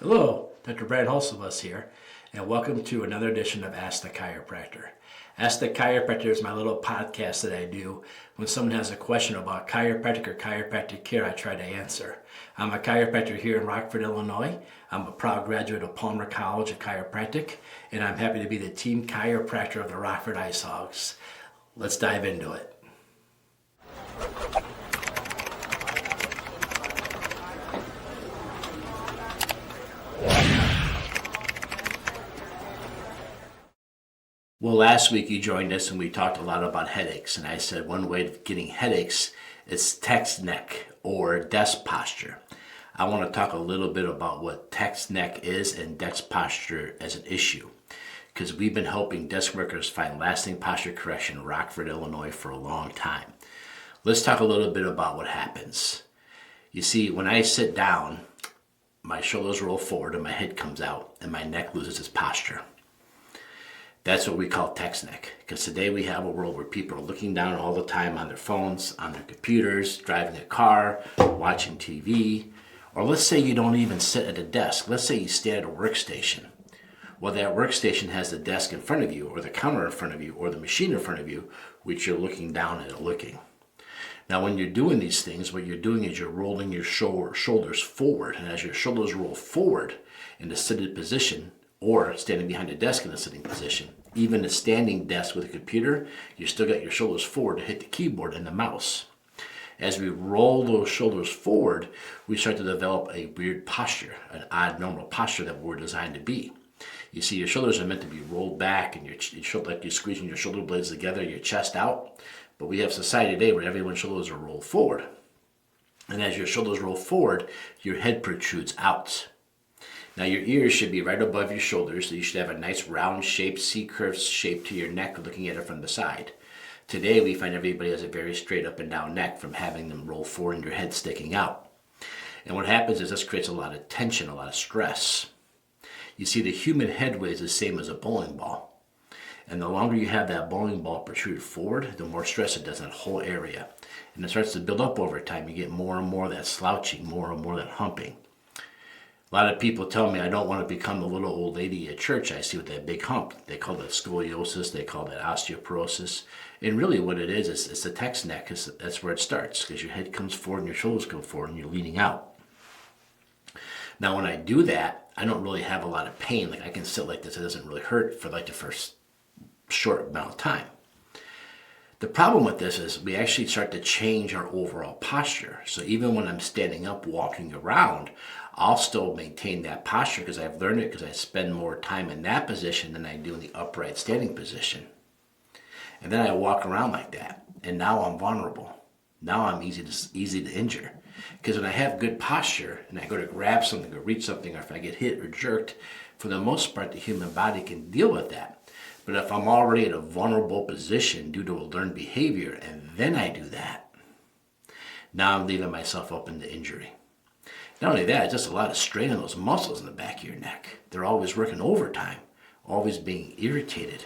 Hello, Dr. Brant Hulsebus here, and welcome to another edition of Ask the Chiropractor. Ask the Chiropractor is my little podcast that I do when someone has a question about chiropractic or chiropractic care. I try to answer. I'm a chiropractor here in Rockford, Illinois. I'm a proud graduate of Palmer College of Chiropractic, and I'm happy to be the team chiropractor of the Rockford Ice Hogs. Let's dive into it. Well, last week you joined us and we talked a lot about headaches, and I said one way of getting headaches is text neck or desk posture. I want to talk a little bit about what text neck is and desk posture as an issue, because we've been helping desk workers find lasting posture correction in Rockford, Illinois for a long time. Let's talk a little bit about what happens. You see, when I sit down, my shoulders roll forward and my head comes out and my neck loses its posture. That's what we call text neck, because today we have a world where people are looking down all the time on their phones, on their computers, driving a car, watching TV, or let's say you don't even sit at a desk. Let's say you stand at a workstation. Well, that workstation has the desk in front of you, or the counter in front of you, or the machine in front of you, which you're looking down at or looking. Now, when you're doing these things, what you're doing is you're rolling your shoulders forward, and as your shoulders roll forward in the seated position, or standing behind a desk in a sitting position, even a standing desk with a computer, you still got your shoulders forward to hit the keyboard and the mouse. As we roll those shoulders forward, we start to develop a weird posture, an odd normal posture that we're designed to be. You see, your shoulders are meant to be rolled back and like you're squeezing your shoulder blades together, your chest out. But we have society today where everyone's shoulders are rolled forward. And as your shoulders roll forward, your head protrudes out. Now your ears should be right above your shoulders, so you should have a nice round shape, C-curve shape to your neck looking at it from the side. Today we find everybody has a very straight up and down neck from having them roll forward and your head sticking out. And what happens is this creates a lot of tension, a lot of stress. You see, the human head weight is the same as a bowling ball. And the longer you have that bowling ball protruded forward, the more stress it does in that whole area. And it starts to build up over time. You get more and more of that slouching, more and more of that humping. A lot of people tell me I don't want to become the little old lady at church I see with that big hump. They call that scoliosis, they call that osteoporosis. And really what it is it's the text neck. That's where it starts, because your head comes forward and your shoulders come forward and you're leaning out. Now when I do that, I don't really have a lot of pain. Like I can sit like this, it doesn't really hurt for like the first short amount of time. The problem with this is we actually start to change our overall posture. So even when I'm standing up, walking around, I'll still maintain that posture because I've learned it because I spend more time in that position than I do in the upright standing position. And then I walk around like that, and now I'm vulnerable. Now I'm easy to injure. Because when I have good posture and I go to grab something or reach something, or if I get hit or jerked, for the most part the human body can deal with that. But if I'm already in a vulnerable position due to a learned behavior and then I do that, now I'm leaving myself open to injury. Not only that, it's just a lot of strain on those muscles in the back of your neck. They're always working overtime, always being irritated.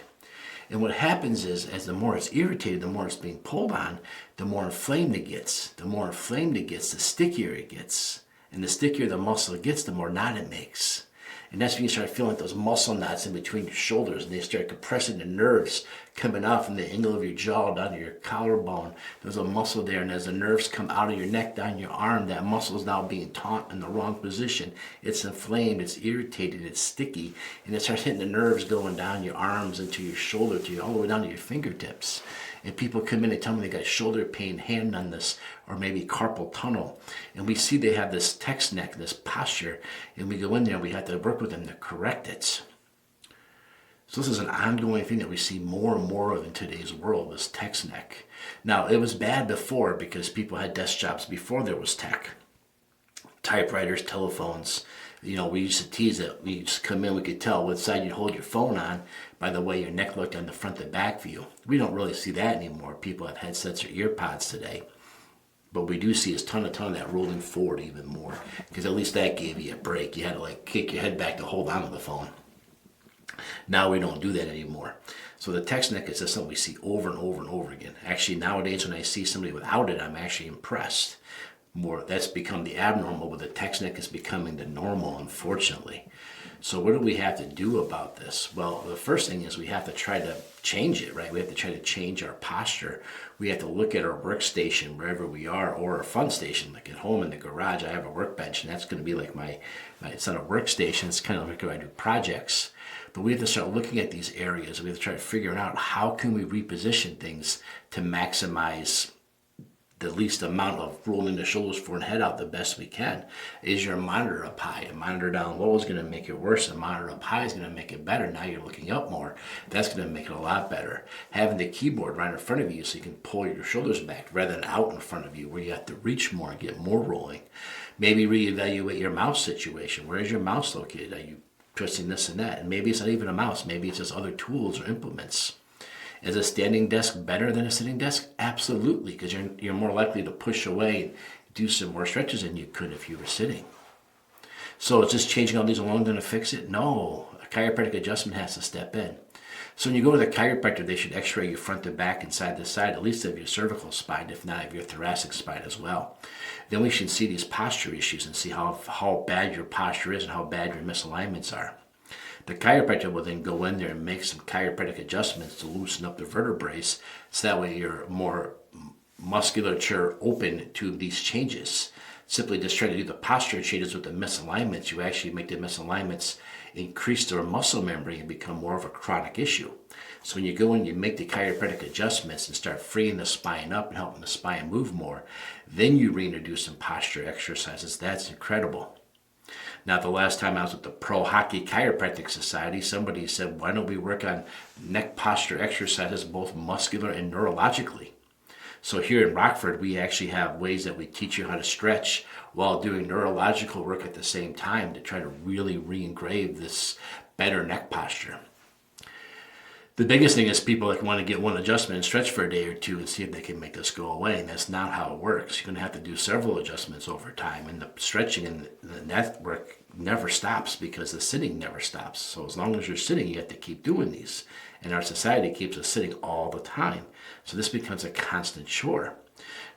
And what happens is, as the more it's irritated, the more it's being pulled on, the more inflamed it gets. The more inflamed it gets, the stickier it gets. And the stickier the muscle gets, the more knot it makes. And that's when you start feeling like those muscle knots in between your shoulders, and they start compressing the nerves coming out from the angle of your jaw down to your collarbone. There's a muscle there, and as the nerves come out of your neck down your arm, that muscle is now being taut in the wrong position. It's inflamed, it's irritated, it's sticky, and it starts hitting the nerves going down your arms into your shoulder, all the way down to your fingertips. And people come in and tell me they got shoulder pain, hand numbness, or maybe carpal tunnel. And we see they have this text neck, this posture, and we go in there and we have to work with them to correct it. So this is an ongoing thing that we see more and more of in today's world, this text neck. Now, it was bad before because people had desk jobs before there was tech. Typewriters, telephones. You know, we used to tease it. We used to come in, we could tell what side you'd hold your phone on by the way your neck looked on the front and back view. We don't really see that anymore. People have headsets or ear pods today. But we do see a ton of that rolling forward even more, because at least that gave you a break. You had to like kick your head back to hold on to the phone. Now we don't do that anymore. So the text neck is just something we see over and over and over again. Actually, nowadays when I see somebody without it, I'm actually impressed. That's become the abnormal, but the text neck is becoming the normal, unfortunately. So what do we have to do about this? Well, the first thing is we have to try to change it, right? We have to try to change our posture. We have to look at our workstation wherever we are, or our fun station, like at home in the garage. I have a workbench, and that's going to be like my it's not a workstation, it's kind of like where I do projects. But we have to start looking at these areas. We have to try to figure out how can we reposition things to maximize the least amount of rolling the shoulders forward and head out the best we can. Is your monitor up high? A monitor down low is going to make it worse. A monitor up high is going to make it better. Now you're looking up more. That's going to make it a lot better. Having the keyboard right in front of you so you can pull your shoulders back rather than out in front of you where you have to reach more and get more rolling. Maybe reevaluate your mouse situation. Where is your mouse located? Are you twisting this and that? And maybe it's not even a mouse. Maybe it's just other tools or implements. Is a standing desk better than a sitting desk? Absolutely, because you're more likely to push away and do some more stretches than you could if you were sitting. So it's just changing all these alone going to fix it? No, a chiropractic adjustment has to step in. So when you go to the chiropractor, they should x-ray you front to back and side to side, at least of your cervical spine, if not of your thoracic spine as well. Then we should see these posture issues and see how bad your posture is and how bad your misalignments are. The chiropractor will then go in there and make some chiropractic adjustments to loosen up the vertebrae, so that way you're more musculature open to these changes. Simply just try to do the posture changes with the misalignments. You actually make the misalignments increase their muscle memory and become more of a chronic issue. So when you go in, you make the chiropractic adjustments and start freeing the spine up and helping the spine move more, then you reintroduce some posture exercises. That's incredible. Now, the last time I was at the Pro Hockey Chiropractic Society, somebody said, why don't we work on neck posture exercises, both muscular and neurologically? So here in Rockford, we actually have ways that we teach you how to stretch while doing neurological work at the same time to try to really re-engrave this better neck posture. The biggest thing is people that want to get one adjustment and stretch for a day or two and see if they can make this go away, and that's not how it works. You're going to have to do several adjustments over time, and the stretching and the neck work never stops because the sitting never stops. So as long as you're sitting, you have to keep doing these, and our society keeps us sitting all the time. So this becomes a constant chore.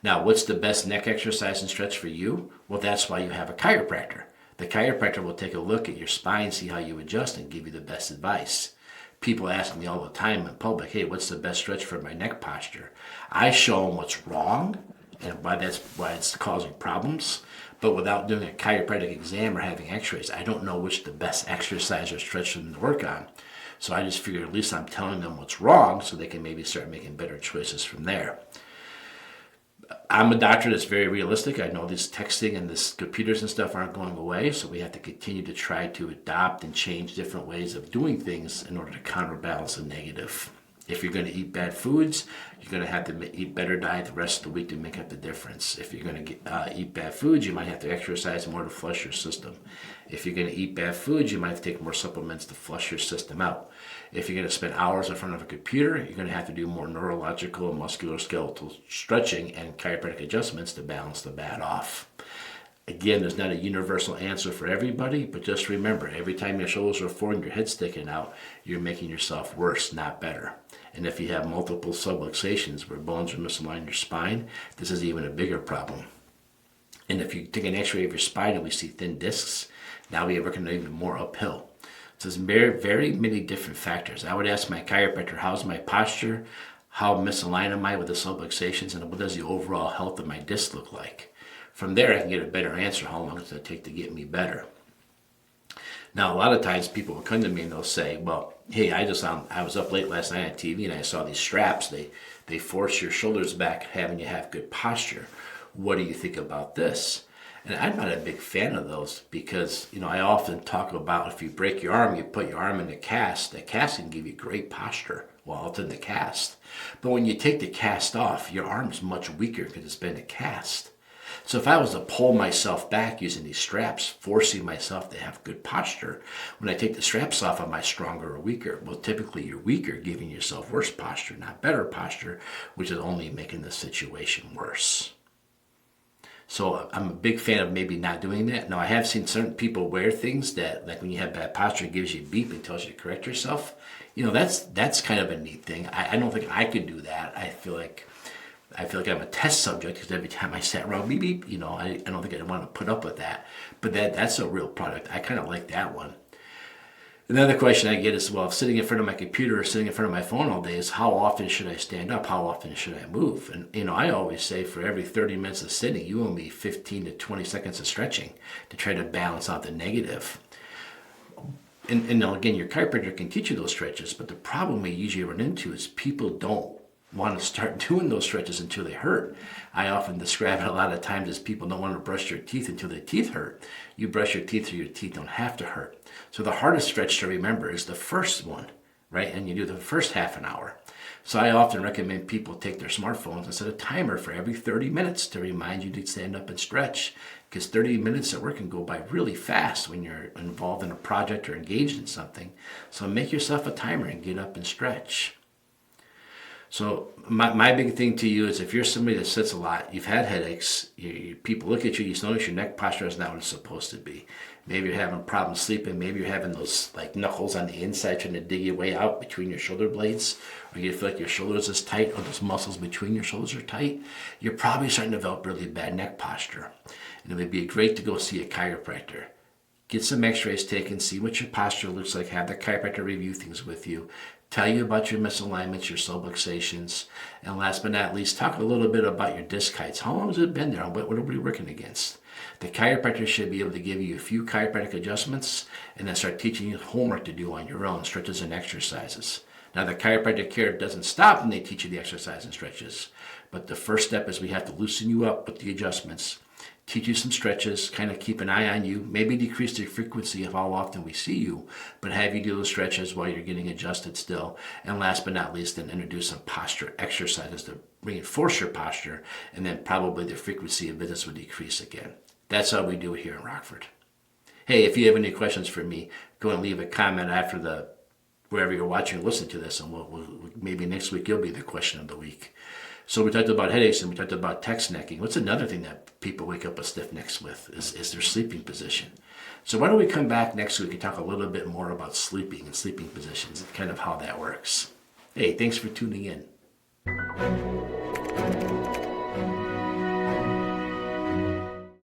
Now, what's the best neck exercise and stretch for you? Well, that's why you have a chiropractor. The chiropractor will take a look at your spine, see how you adjust, and give you the best advice. People ask me all the time in public, hey, what's the best stretch for my neck posture? I show them what's wrong and why it's causing problems. But without doing a chiropractic exam or having x-rays, I don't know which the best exercise or stretch for them to work on. So I just figured at least I'm telling them what's wrong so they can maybe start making better choices from there. I'm a doctor that's very realistic. I know this texting and this computers and stuff aren't going away, so we have to continue to try to adopt and change different ways of doing things in order to counterbalance the negative. If you're going to eat bad foods, you're going to have to eat better diet the rest of the week to make up the difference. If you're going to eat bad foods, you might have to exercise more to flush your system. If you're going to eat bad foods, you might have to take more supplements to flush your system out. If you're going to spend hours in front of a computer, you're going to have to do more neurological and musculoskeletal stretching and chiropractic adjustments to balance the bad off. Again, there's not a universal answer for everybody, but just remember, every time your shoulders are forward and your head's sticking out, you're making yourself worse, not better. And if you have multiple subluxations where bones are misaligned in your spine, this is even a bigger problem. And if you take an x-ray of your spine and we see thin discs, now we are working even more uphill. So there's very, very many different factors. I would ask my chiropractor, how's my posture? How misaligned am I with the subluxations? And what does the overall health of my disc look like? From there, I can get a better answer. How long does it take to get me better? Now, a lot of times people will come to me and they'll say, well, hey, I was up late last night on TV and I saw these straps. They force your shoulders back, having you have good posture. What do you think about this? And I'm not a big fan of those because, I often talk about if you break your arm, you put your arm in a cast. The cast can give you great posture while it's in the cast. But when you take the cast off, your arm's much weaker because it's been a cast. So if I was to pull myself back using these straps, forcing myself to have good posture, when I take the straps off, am I stronger or weaker? Well, typically you're weaker, giving yourself worse posture, not better posture, which is only making the situation worse. So I'm a big fan of maybe not doing that. Now, I have seen certain people wear things that, like when you have bad posture, it gives you a beep and tells you to correct yourself. That's kind of a neat thing. I don't think I could do that. I feel like I feel like I'm a test subject because every time I sat around, beep, beep, I don't think I want to put up with that. But that's a real product. I kind of like that one. Another question I get is, well, if sitting in front of my computer or sitting in front of my phone all day, is how often should I stand up? How often should I move? And I always say for every 30 minutes of sitting, you owe me 15 to 20 seconds of stretching to try to balance out the negative. And again, your chiropractor can teach you those stretches, but the problem we usually run into is people don't want to start doing those stretches until they hurt. I often describe it a lot of times as people don't want to brush their teeth until their teeth hurt. You brush your teeth so your teeth don't have to hurt. So the hardest stretch to remember is the first one, right? And you do the first half an hour. So I often recommend people take their smartphones and set a timer for every 30 minutes to remind you to stand up and stretch, because 30 minutes at work can go by really fast when you're involved in a project or engaged in something. So make yourself a timer and get up and stretch. So my big thing to you is, if you're somebody that sits a lot, you've had headaches, people look at you, you notice your neck posture is not what it's supposed to be. Maybe you're having problems sleeping. Maybe you're having those like knuckles on the inside trying to dig your way out between your shoulder blades, or you feel like your shoulders is tight, or those muscles between your shoulders are tight. You're probably starting to develop really bad neck posture. And it would be great to go see a chiropractor. Get some x-rays taken, see what your posture looks like, have the chiropractor review things with you, tell you about your misalignments, your subluxations, and last but not least, talk a little bit about your disc heights. How long has it been there? What are we working against? The chiropractor should be able to give you a few chiropractic adjustments and then start teaching you homework to do on your own, stretches and exercises. Now, the chiropractic care doesn't stop when they teach you the exercise and stretches, but the first step is we have to loosen you up with the adjustments, teach you some stretches, kind of keep an eye on you, maybe decrease the frequency of how often we see you, but have you do those stretches while you're getting adjusted still. And last but not least, then introduce some posture exercises to reinforce your posture, and then probably the frequency of visits would decrease again. That's how we do it here in Rockford. Hey, if you have any questions for me, go and leave a comment after wherever you're watching or listening to this, and maybe next week you'll be the question of the week. So we talked about headaches and we talked about text necking. What's another thing that people wake up with stiff necks with is their sleeping position. So why don't we come back next week and talk a little bit more about sleeping and sleeping positions and kind of how that works. Hey, thanks for tuning in.